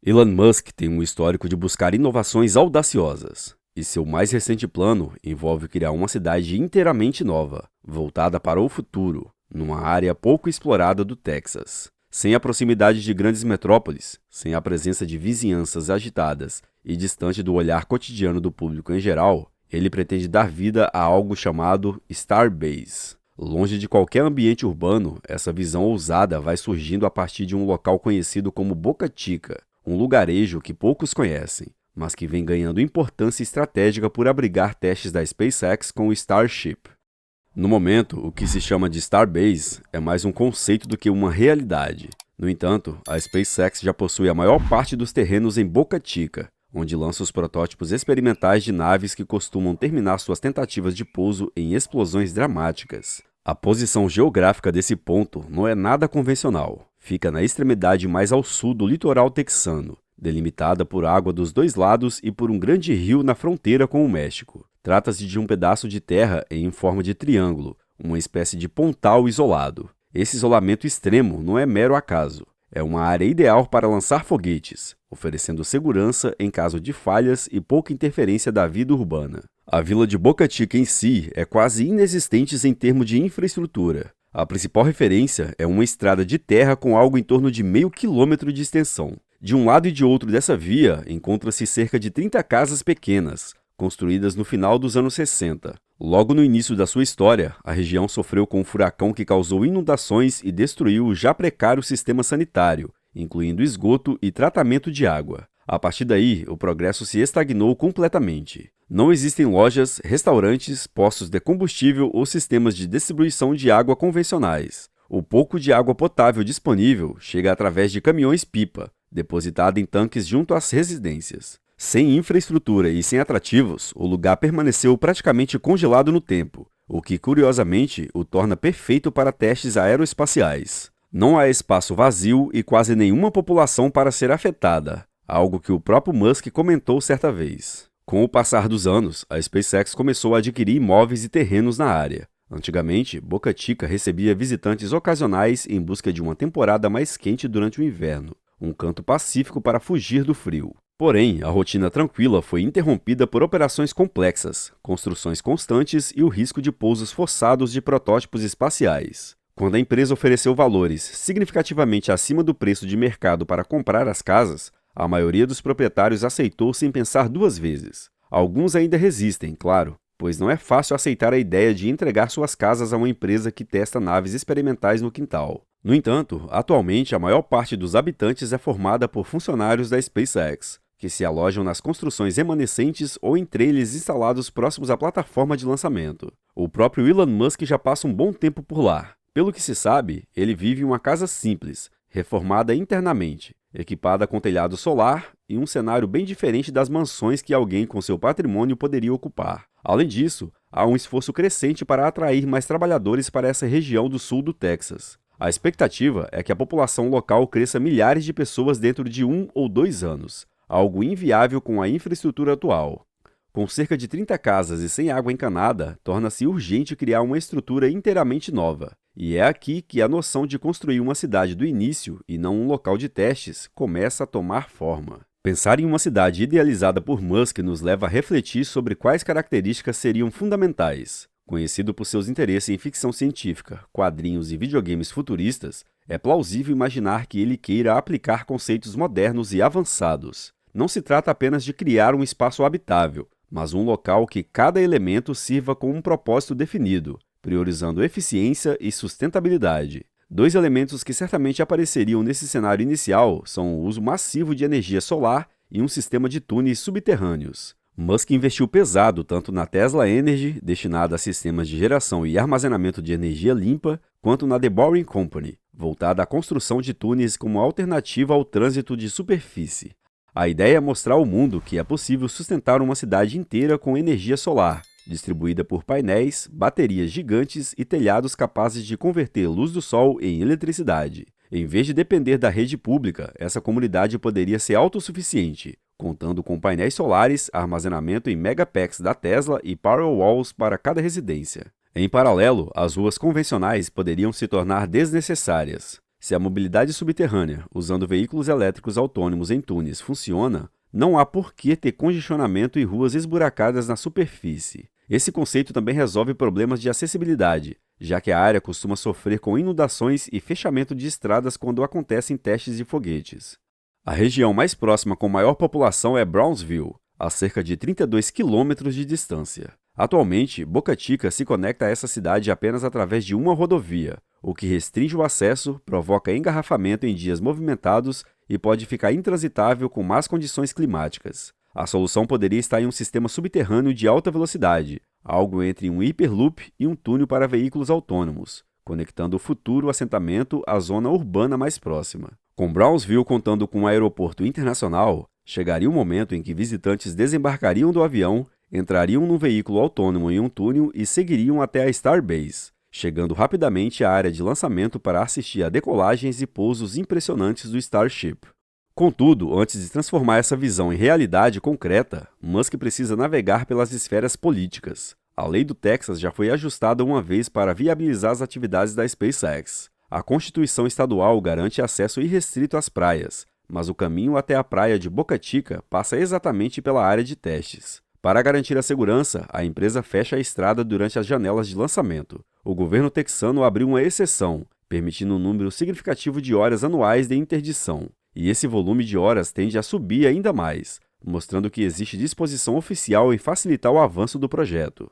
Elon Musk tem um histórico de buscar inovações audaciosas, e seu mais recente plano envolve criar uma cidade inteiramente nova, voltada para o futuro, numa área pouco explorada do Texas. Sem a proximidade de grandes metrópoles, sem a presença de vizinhanças agitadas e distante do olhar cotidiano do público em geral, ele pretende dar vida a algo chamado Starbase. Longe de qualquer ambiente urbano, essa visão ousada vai surgindo a partir de um local conhecido como Boca Chica, um lugarejo que poucos conhecem, mas que vem ganhando importância estratégica por abrigar testes da SpaceX com o Starship. No momento, o que se chama de Starbase é mais um conceito do que uma realidade. No entanto, a SpaceX já possui a maior parte dos terrenos em Boca Chica, onde lança os protótipos experimentais de naves que costumam terminar suas tentativas de pouso em explosões dramáticas. A posição geográfica desse ponto não é nada convencional. Fica na extremidade mais ao sul do litoral texano, delimitada por água dos dois lados e por um grande rio na fronteira com o México. Trata-se de um pedaço de terra em forma de triângulo, uma espécie de pontal isolado. Esse isolamento extremo não é mero acaso. É uma área ideal para lançar foguetes, oferecendo segurança em caso de falhas e pouca interferência da vida urbana. A vila de Boca Chica em si é quase inexistente em termos de infraestrutura. A principal referência é uma estrada de terra com algo em torno de meio quilômetro de extensão. De um lado e de outro dessa via, encontra-se cerca de 30 casas pequenas, construídas no final dos anos 60. Logo no início da sua história, a região sofreu com um furacão que causou inundações e destruiu o já precário sistema sanitário, incluindo esgoto e tratamento de água. A partir daí, o progresso se estagnou completamente. Não existem lojas, restaurantes, postos de combustível ou sistemas de distribuição de água convencionais. O pouco de água potável disponível chega através de caminhões-pipa, depositada em tanques junto às residências. Sem infraestrutura e sem atrativos, o lugar permaneceu praticamente congelado no tempo, o que, curiosamente, o torna perfeito para testes aeroespaciais. Não há espaço vazio e quase nenhuma população para ser afetada, algo que o próprio Musk comentou certa vez. Com o passar dos anos, a SpaceX começou a adquirir imóveis e terrenos na área. Antigamente, Boca Chica recebia visitantes ocasionais em busca de uma temporada mais quente durante o inverno, um canto pacífico para fugir do frio. Porém, a rotina tranquila foi interrompida por operações complexas, construções constantes e o risco de pousos forçados de protótipos espaciais. Quando a empresa ofereceu valores significativamente acima do preço de mercado para comprar as casas, a maioria dos proprietários aceitou sem pensar duas vezes. Alguns ainda resistem, claro, pois não é fácil aceitar a ideia de entregar suas casas a uma empresa que testa naves experimentais no quintal. No entanto, atualmente a maior parte dos habitantes é formada por funcionários da SpaceX, que se alojam nas construções remanescentes ou em trailers instalados próximos à plataforma de lançamento. O próprio Elon Musk já passa um bom tempo por lá. Pelo que se sabe, ele vive em uma casa simples, reformada internamente, equipada com telhado solar e um cenário bem diferente das mansões que alguém com seu patrimônio poderia ocupar. Além disso, há um esforço crescente para atrair mais trabalhadores para essa região do sul do Texas. A expectativa é que a população local cresça milhares de pessoas dentro de 1 ou 2 anos, algo inviável com a infraestrutura atual. Com cerca de 30 casas e sem água encanada, torna-se urgente criar uma estrutura inteiramente nova. E é aqui que a noção de construir uma cidade do início, e não um local de testes, começa a tomar forma. Pensar em uma cidade idealizada por Musk nos leva a refletir sobre quais características seriam fundamentais. Conhecido por seus interesses em ficção científica, quadrinhos e videogames futuristas, é plausível imaginar que ele queira aplicar conceitos modernos e avançados. Não se trata apenas de criar um espaço habitável, mas um local que cada elemento sirva com um propósito definido, priorizando eficiência e sustentabilidade. Dois elementos que certamente apareceriam nesse cenário inicial são o uso massivo de energia solar e um sistema de túneis subterrâneos. Musk investiu pesado tanto na Tesla Energy, destinada a sistemas de geração e armazenamento de energia limpa, quanto na The Boring Company, voltada à construção de túneis como alternativa ao trânsito de superfície. A ideia é mostrar ao mundo que é possível sustentar uma cidade inteira com energia solar, distribuída por painéis, baterias gigantes e telhados capazes de converter luz do sol em eletricidade. Em vez de depender da rede pública, essa comunidade poderia ser autossuficiente, contando com painéis solares, armazenamento em megapacks da Tesla e Powerwalls para cada residência. Em paralelo, as ruas convencionais poderiam se tornar desnecessárias. Se a mobilidade subterrânea, usando veículos elétricos autônomos em túneis, funciona, não há por que ter congestionamento e ruas esburacadas na superfície. Esse conceito também resolve problemas de acessibilidade, já que a área costuma sofrer com inundações e fechamento de estradas quando acontecem testes de foguetes. A região mais próxima com maior população é Brownsville, a cerca de 32 quilômetros de distância. Atualmente, Boca Chica se conecta a essa cidade apenas através de uma rodovia, o que restringe o acesso, provoca engarrafamento em dias movimentados e pode ficar intransitável com más condições climáticas. A solução poderia estar em um sistema subterrâneo de alta velocidade, algo entre um hiperloop e um túnel para veículos autônomos, conectando o futuro assentamento à zona urbana mais próxima. Com Brownsville contando com um aeroporto internacional, chegaria o momento em que visitantes desembarcariam do avião, entrariam num veículo autônomo em um túnel e seguiriam até a Starbase, chegando rapidamente à área de lançamento para assistir a decolagens e pousos impressionantes do Starship. Contudo, antes de transformar essa visão em realidade concreta, Musk precisa navegar pelas esferas políticas. A lei do Texas já foi ajustada uma vez para viabilizar as atividades da SpaceX. A Constituição estadual garante acesso irrestrito às praias, mas o caminho até a praia de Boca Chica passa exatamente pela área de testes. Para garantir a segurança, a empresa fecha a estrada durante as janelas de lançamento. O governo texano abriu uma exceção, permitindo um número significativo de horas anuais de interdição. E esse volume de horas tende a subir ainda mais, mostrando que existe disposição oficial em facilitar o avanço do projeto.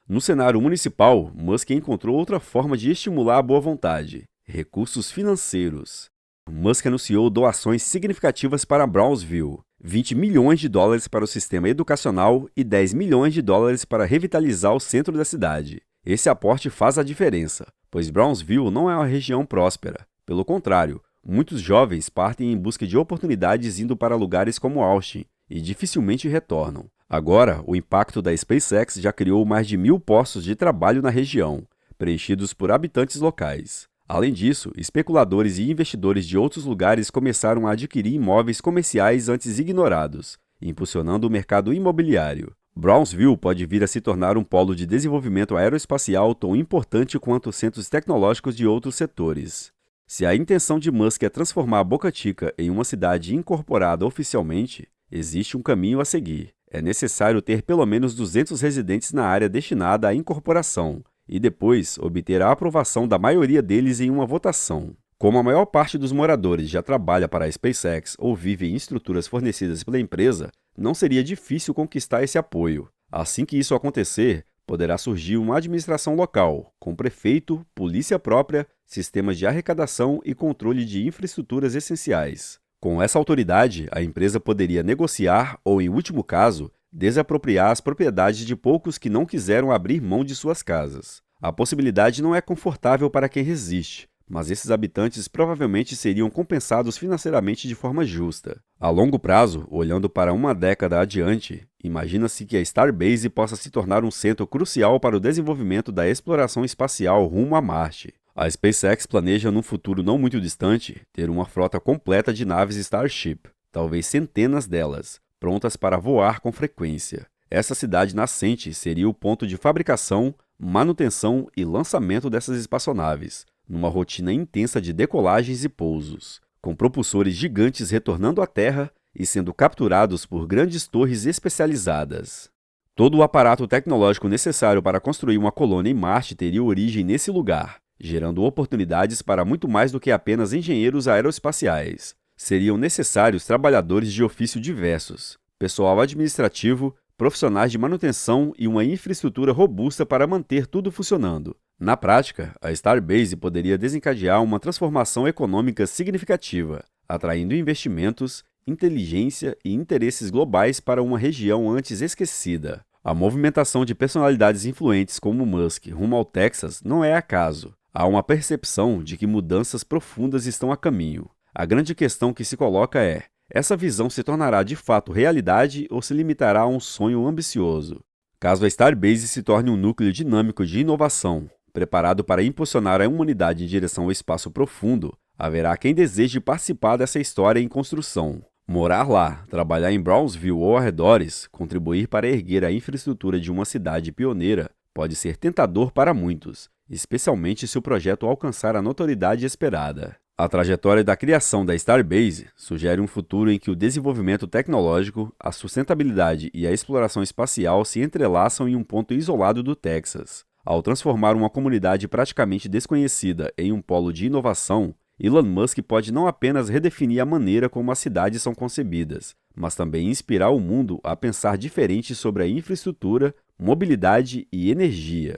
No cenário municipal, Musk encontrou outra forma de estimular a boa vontade: recursos financeiros. Musk anunciou doações significativas para Brownsville, 20 milhões de dólares para o sistema educacional e 10 milhões de dólares para revitalizar o centro da cidade. Esse aporte faz a diferença, pois Brownsville não é uma região próspera. Pelo contrário, muitos jovens partem em busca de oportunidades indo para lugares como Austin e dificilmente retornam. Agora, o impacto da SpaceX já criou mais de 1.000 postos de trabalho na região, preenchidos por habitantes locais. Além disso, especuladores e investidores de outros lugares começaram a adquirir imóveis comerciais antes ignorados, impulsionando o mercado imobiliário. Brownsville pode vir a se tornar um polo de desenvolvimento aeroespacial tão importante quanto os centros tecnológicos de outros setores. Se a intenção de Musk é transformar Boca Chica em uma cidade incorporada oficialmente, existe um caminho a seguir. É necessário ter pelo menos 200 residentes na área destinada à incorporação, e depois obter a aprovação da maioria deles em uma votação. Como a maior parte dos moradores já trabalha para a SpaceX ou vive em estruturas fornecidas pela empresa, não seria difícil conquistar esse apoio. Assim que isso acontecer, poderá surgir uma administração local, com prefeito, polícia própria, sistemas de arrecadação e controle de infraestruturas essenciais. Com essa autoridade, a empresa poderia negociar ou, em último caso, desapropriar as propriedades de poucos que não quiseram abrir mão de suas casas. A possibilidade não é confortável para quem resiste, mas esses habitantes provavelmente seriam compensados financeiramente de forma justa. A longo prazo, olhando para uma década adiante, imagina-se que a Starbase possa se tornar um centro crucial para o desenvolvimento da exploração espacial rumo a Marte. A SpaceX planeja, num futuro não muito distante, ter uma frota completa de naves Starship, talvez centenas delas, prontas para voar com frequência. Essa cidade nascente seria o ponto de fabricação, manutenção e lançamento dessas espaçonaves, numa rotina intensa de decolagens e pousos, com propulsores gigantes retornando à Terra e sendo capturados por grandes torres especializadas. Todo o aparato tecnológico necessário para construir uma colônia em Marte teria origem nesse lugar, gerando oportunidades para muito mais do que apenas engenheiros aeroespaciais. Seriam necessários trabalhadores de ofício diversos, pessoal administrativo, profissionais de manutenção e uma infraestrutura robusta para manter tudo funcionando. Na prática, a Starbase poderia desencadear uma transformação econômica significativa, atraindo investimentos, inteligência e interesses globais para uma região antes esquecida. A movimentação de personalidades influentes como Musk rumo ao Texas não é acaso. Há uma percepção de que mudanças profundas estão a caminho. A grande questão que se coloca é: essa visão se tornará de fato realidade ou se limitará a um sonho ambicioso? Caso a Starbase se torne um núcleo dinâmico de inovação, preparado para impulsionar a humanidade em direção ao espaço profundo, haverá quem deseje participar dessa história em construção. Morar lá, trabalhar em Brownsville ou arredores, contribuir para erguer a infraestrutura de uma cidade pioneira, pode ser tentador para muitos, especialmente se o projeto alcançar a notoriedade esperada. A trajetória da criação da Starbase sugere um futuro em que o desenvolvimento tecnológico, a sustentabilidade e a exploração espacial se entrelaçam em um ponto isolado do Texas. Ao transformar uma comunidade praticamente desconhecida em um polo de inovação, Elon Musk pode não apenas redefinir a maneira como as cidades são concebidas, mas também inspirar o mundo a pensar diferente sobre a infraestrutura, mobilidade e energia.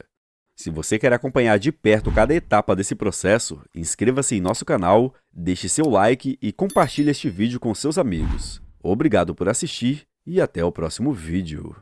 Se você quer acompanhar de perto cada etapa desse processo, inscreva-se em nosso canal, deixe seu like e compartilhe este vídeo com seus amigos. Obrigado por assistir e até o próximo vídeo.